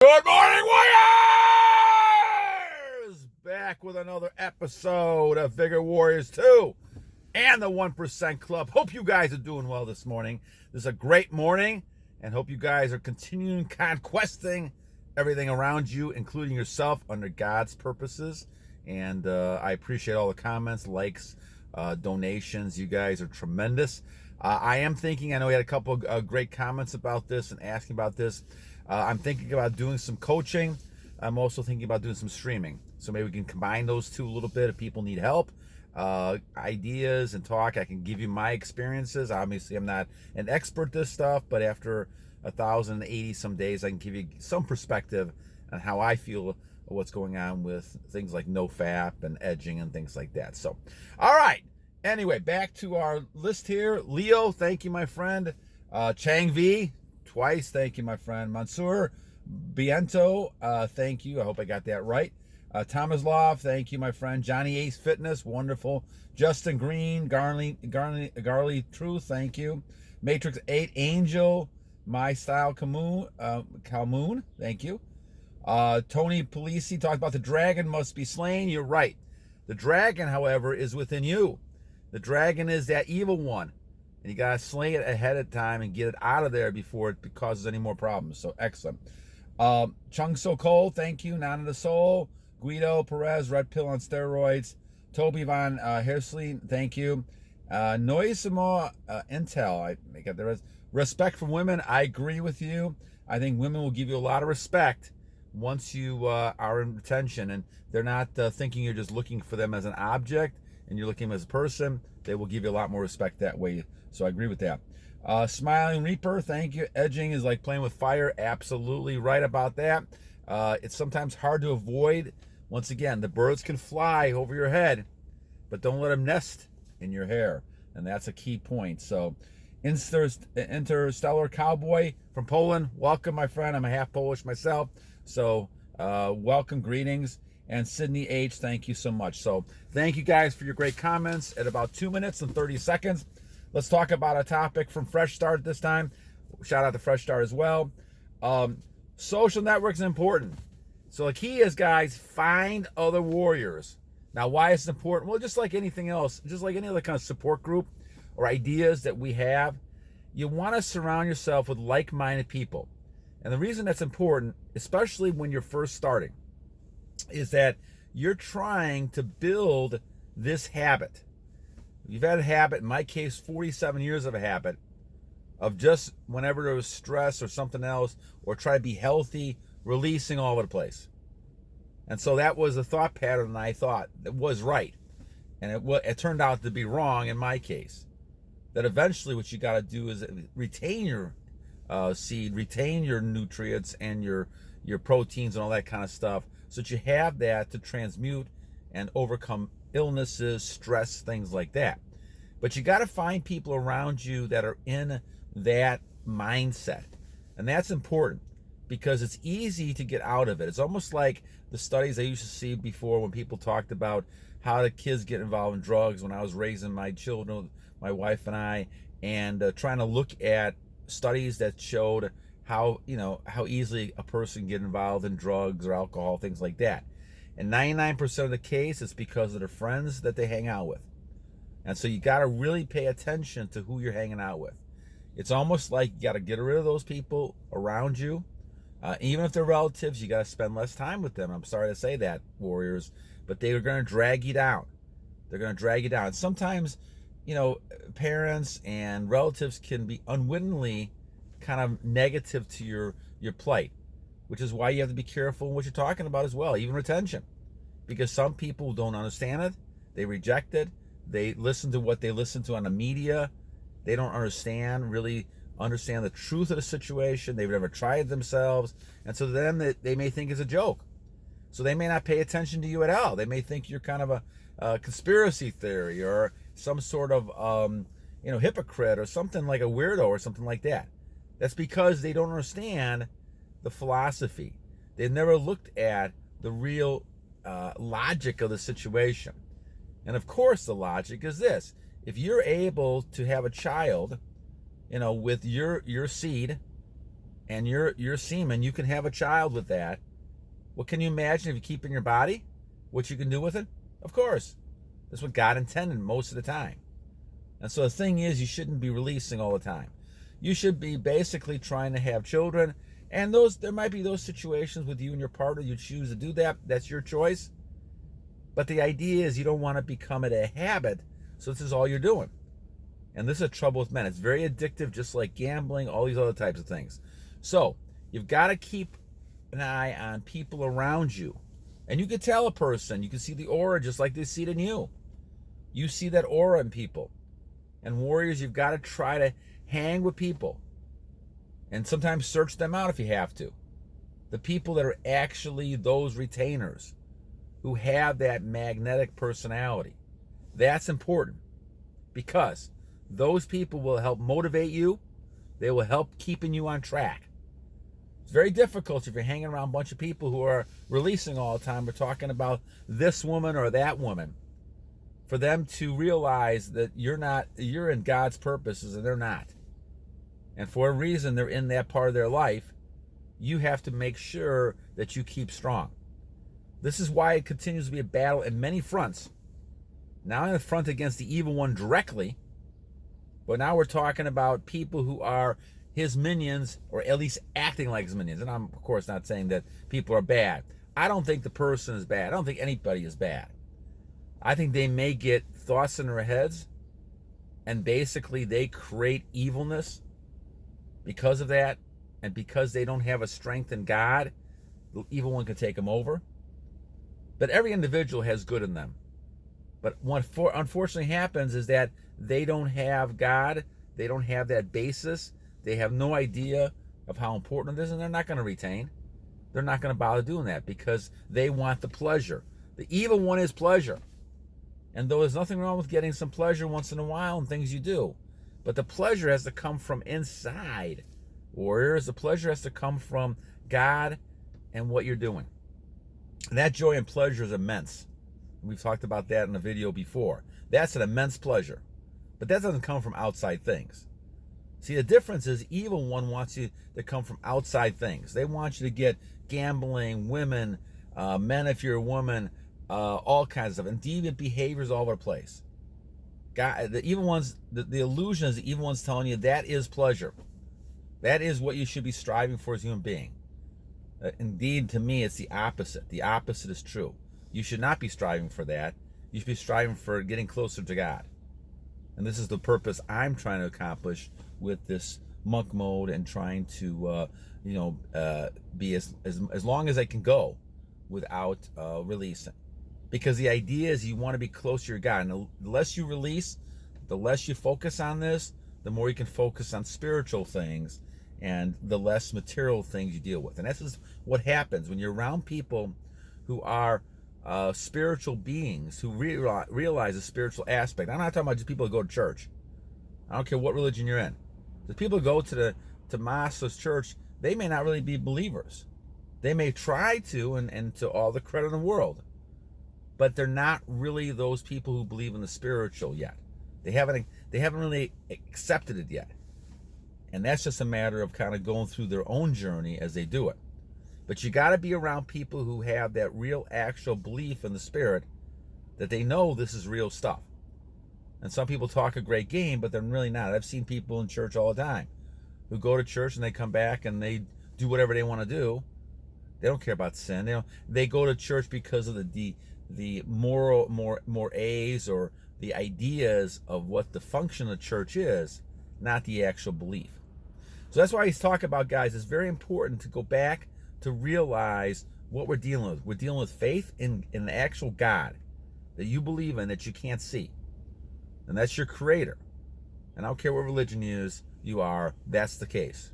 Good morning, Warriors! Back with another episode of Vigor Warriors 2 and the 1% Club. Hope you guys are doing well this morning. This is a great morning, and hope you guys are continuing conquesting everything around you, including yourself, under God's purposes. And I appreciate all the comments, likes, donations. You guys are tremendous. I am thinking, I know we had a couple of great comments about this and asking about this. I'm thinking about doing some coaching. I'm also thinking about doing some streaming. So maybe we can combine those two a little bit if people need help, ideas and talk. I can give you my experiences. Obviously, I'm not an expert at this stuff, but after 1,080 some days, I can give you some perspective on how I feel what's going on with things like NoFap and edging and things like that. So, all right. Anyway, back to our list here. Leo, thank you, my friend. Cheng V, twice, thank you, my friend. Mansour Bentayelo, thank you. I hope I got that right. Tomislov, thank you, my friend. Johnny Ace Fitness, wonderful. Justin Greene, Garnly Truth, thank you. Matrix 8 Angel, MyStyKalMoon, thank you. Tony Pellicci talked about the dragon must be slain. You're right. The dragon, however, is within you. The dragon is that evil one. And you got to slay it ahead of time and get it out of there before it causes any more problems. So, excellent. Chung So Cole, thank you. Nana the Soul. Guido Perez, Red Pill on Steroids. Tobe Van Heinseele, thank you. Nosimaj Intel, I got the rest. Respect for women, I agree with you. I think women will give you a lot of respect once you are in retention. And they're not thinking you're just looking for them as an object and you're looking as a person. They will give you a lot more respect that way. So I agree with that. Similinreaper, thank you. Edging is like playing with fire. Absolutely right about that. It's sometimes hard to avoid. Once again, the birds can fly over your head, but don't let them nest in your hair. And that's a key point. So Interstellar Cowboy from Poland, welcome, my friend. I'm a half Polish myself. So welcome, greetings. And Sidney H, thank you so much. So thank you guys for your great comments. At about 2 minutes and 30 seconds, let's talk about a topic from Fresh Start this time. Shout out to Fresh Start as well. Social networks are important. So the key is, guys, find other warriors. Now, why is it important? Well, just like anything else, just like any other kind of support group or ideas that we have, you want to surround yourself with like-minded people. And the reason that's important, especially when you're first starting, is that you're trying to build this habit. You've had a habit, in my case, 47 years of a habit, of just whenever there was stress or something else, or try to be healthy, releasing all over the place. And so that was a thought pattern that I thought that was right. And it turned out to be wrong in my case. That eventually what you got to do is retain your seed, retain your nutrients and your proteins and all that kind of stuff, so that you have that to transmute and overcome illnesses, stress, things like that. But you got to find people around you that are in that mindset. And that's important because it's easy to get out of it. It's almost like the studies I used to see before when people talked about how the kids get involved in drugs when I was raising my children, my wife and I, and trying to look at studies that showed how easily a person get involved in drugs or alcohol, things like that. And 99% of the case, it's because of the friends that they hang out with. And so you got to really pay attention to who you're hanging out with. It's almost like you got to get rid of those people around you. Even if they're relatives, you got to spend less time with them. I'm sorry to say that, warriors, but they are going to drag you down. They're going to drag you down. Sometimes, parents and relatives can be unwittingly kind of negative to your plight, which is why you have to be careful what you're talking about as well, even retention, because some people don't understand it. They reject it. They listen to what they listen to on the media. They don't really understand the truth of the situation. They've never tried it themselves. And so to them, they may think it's a joke. So they may not pay attention to you at all. They may think you're kind of a conspiracy theory or some sort of hypocrite or something, like a weirdo or something like that. That's because they don't understand the philosophy. They've never looked at the real logic of the situation. And of course, the logic is this: if you're able to have a child, with your seed, and your semen, you can have a child with that. What can you imagine if you keep in your body? What you can do with it? Of course. That's what God intended most of the time. And so the thing is, you shouldn't be releasing all the time. You should be basically trying to have children. And there might be those situations with you and your partner, you choose to do that. That's your choice. But the idea is you don't want to become it a habit, so this is all you're doing. And this is a trouble with men. It's very addictive, just like gambling, all these other types of things. So you've got to keep an eye on people around you. And you can tell a person, you can see the aura just like they see it in you. You see that aura in people. And warriors, you've got to try to hang with people. And sometimes search them out if you have to. The people that are actually those retainers who have that magnetic personality. That's important, because those people will help motivate you. They will help keeping you on track. It's very difficult if you're hanging around a bunch of people who are releasing all the time or talking about this woman or that woman, for them to realize that you're in God's purposes and they're not. And for a reason they're in that part of their life, you have to make sure that you keep strong. This is why it continues to be a battle in many fronts. Not in the front against the evil one directly, but now we're talking about people who are his minions, or at least acting like his minions. And I'm, of course, not saying that people are bad. I don't think the person is bad. I don't think anybody is bad. I think they may get thoughts in their heads, and basically they create evilness because of that, and because they don't have a strength in God, the evil one can take them over. But every individual has good in them. But what unfortunately happens is that they don't have God. They don't have that basis. They have no idea of how important it is, and they're not going to retain. They're not going to bother doing that because they want the pleasure. The evil one is pleasure. And though there's nothing wrong with getting some pleasure once in a while and things you do, but the pleasure has to come from inside. Warriors, the pleasure has to come from God and what you're doing. And that joy and pleasure is immense. We've talked about that in a video before. That's an immense pleasure. But that doesn't come from outside things. See, the difference is evil one wants you to come from outside things. They want you to get gambling, women, men if you're a woman, all kinds of stuff, and deviant behaviors all over the place. God, the evil ones, the illusion is the evil one's telling you that is pleasure. That is what you should be striving for as a human being. Indeed, to me, it's the opposite. The opposite is true. You should not be striving for that. You should be striving for getting closer to God. And this is the purpose I'm trying to accomplish with this monk mode, and trying to, be as long as I can go without releasing. Because the idea is you want to be closer to your God. And the less you release, the less you focus on this, the more you can focus on spiritual things, and the less material things you deal with. And this is what happens when you're around people who are spiritual beings, who realize the spiritual aspect. I'm not talking about just people who go to church. I don't care what religion you're in. The people who go to mosque or church, they may not really be believers. They may try to, and to all the credit in the world, but they're not really those people who believe in the spiritual yet. They haven't really accepted it yet. And that's just a matter of kind of going through their own journey as they do it. But you got to be around people who have that real actual belief in the spirit, that they know this is real stuff. And some people talk a great game, but they're really not. I've seen people in church all the time who go to church and they come back and they do whatever they want to do. They don't care about sin. They go to church because of the moral mores, or the ideas of what the function of the church is, not the actual belief. So that's why he's talking about, guys, it's very important to go back to realize what we're dealing with. We're dealing with faith in the actual God that you believe in, that you can't see. And that's your creator. And I don't care what religion you are, that's the case.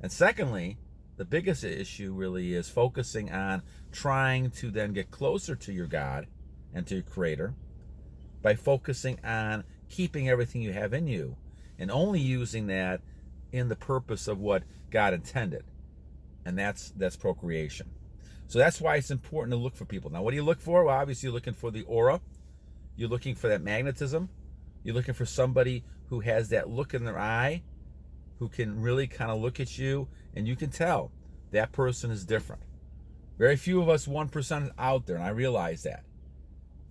And secondly, the biggest issue really is focusing on trying to then get closer to your God and to your creator by focusing on keeping everything you have in you and only using that in the purpose of what God intended. And that's procreation. So that's why it's important to look for people. Now, what do you look for? Well, obviously you're looking for the aura. You're looking for that magnetism. You're looking for somebody who has that look in their eye, who can really kind of look at you and you can tell that person is different. Very few of us 1% out there, and I realize that.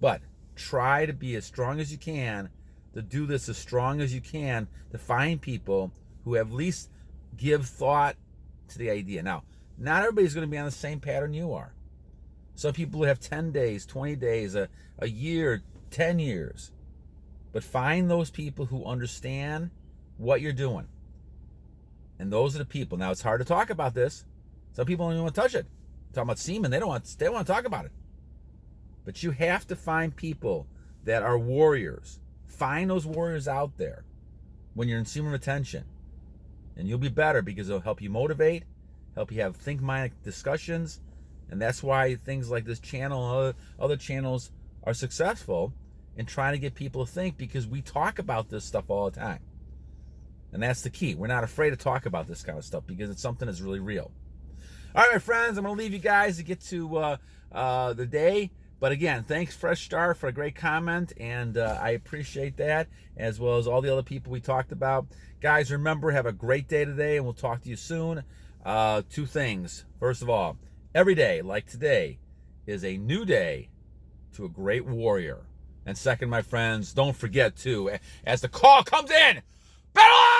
But try to be as strong as you can, to do this as strong as you can, to find people who at least give thought to the idea. Now, not everybody's going to be on the same pattern you are. Some people have 10 days, 20 days, a year, 10 years. But find those people who understand what you're doing. And those are the people. Now, it's hard to talk about this. Some people don't even want to touch it. Talking about semen, they don't want to talk about it. But you have to find people that are warriors. Find those warriors out there when you're in semen retention. And you'll be better because it'll help you motivate, help you have think-mind discussions. And that's why things like this channel and other channels are successful in trying to get people to think, because we talk about this stuff all the time. And that's the key. We're not afraid to talk about this kind of stuff because it's something that's really real. All right, my friends, I'm going to leave you guys to get to the day. But again, thanks Fresh Star for a great comment, and I appreciate that, as well as all the other people we talked about. Guys, remember, have a great day today, and we'll talk to you soon. Two things. First of all, every day, like today, is a new day to a great warrior. And second, my friends, don't forget to, as the call comes in, battle on!